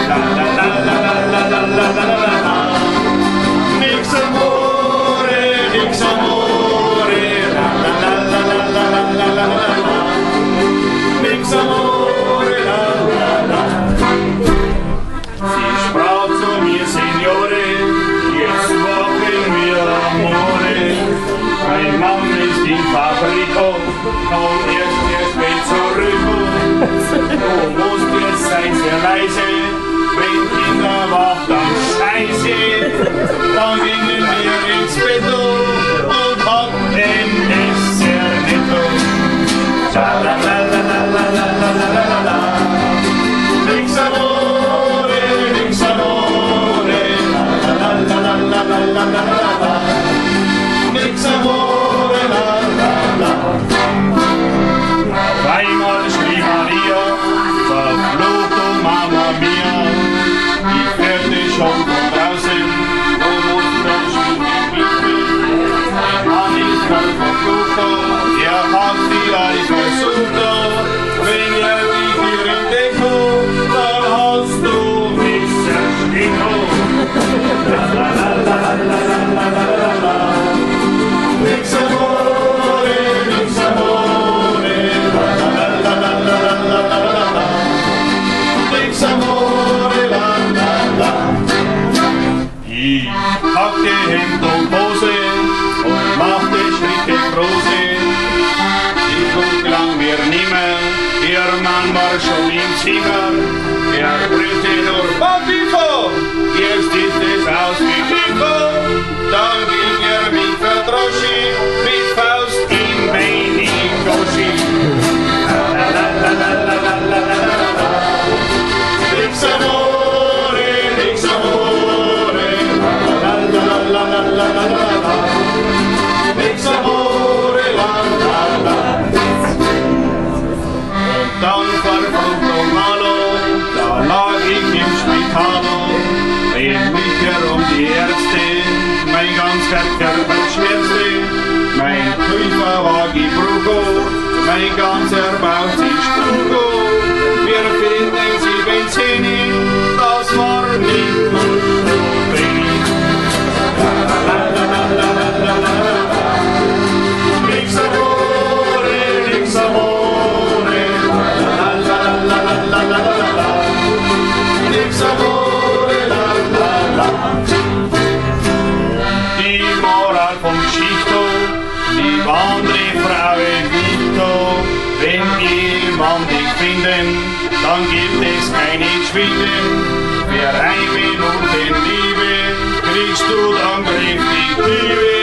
La la la la la la la la la la la. Nix amore, nix amore. La la la la la la la la la la la. Nix amore, la la la. Sie sprach zu mir, Signore, jetzt brauchen wir Amore. Mein Mann ist in Fabrico, komm erst spät zurück. Du musst jetzt sein sehr leise, wenn Kinder wach, dann scheiße. Dann gingen wir ins Bett und hatten es sehr netto. La la la la la la la la la la la. Nix amore, nix amore. La la la la la la la la la la. Nix amore, la la la. Auf einmal schrie Maria, verflucht, oh Mama mia. Ich hörte schon von draußen, du musst das Spiel mitspielen. Mein Mann ist voll verflucht, er hat die alles versucht. Wenn er dich hier entdeckt, dann hast du mich zerstört. La la la la la la la la la la. Nix amore, nix amore. La la la la la la la la la la. Nix amore, la la la. Ich packte Hemd und Hose und machte Schritte große. Die Flug lang mir nimmer, ihr Mann war schon im Zimmer. Er brüllte nur Patifo, jetzt ist es aus wie Tifo. Dann ging mit Verdroschi, mit Faust in Beinigoschi. La la la la la la la la la la. Nix amore, nix amore. La la la la la la la la la. Nix amore, la la la. Und dann verflucht Malo, da lag ich im Spital. Drehen mich herum die Ärzte, mein ganzer Körper schmerzte. Mein Kiefer war gebrochen, mein ganzer Bauch zerstückt. Wir finden sie Benzini, das war nicht gut für mich. La la la la la la la la la. Nix amore, nix amore. La la la la la la la la. Nix amore, la la la. Die Moral vom Geschichte, die andere Frau nicht da. Wenn jemand dich finden, dann gibt es keine Schwinden. Für 1 Minute Liebe kriegst du dann richtig Liebe.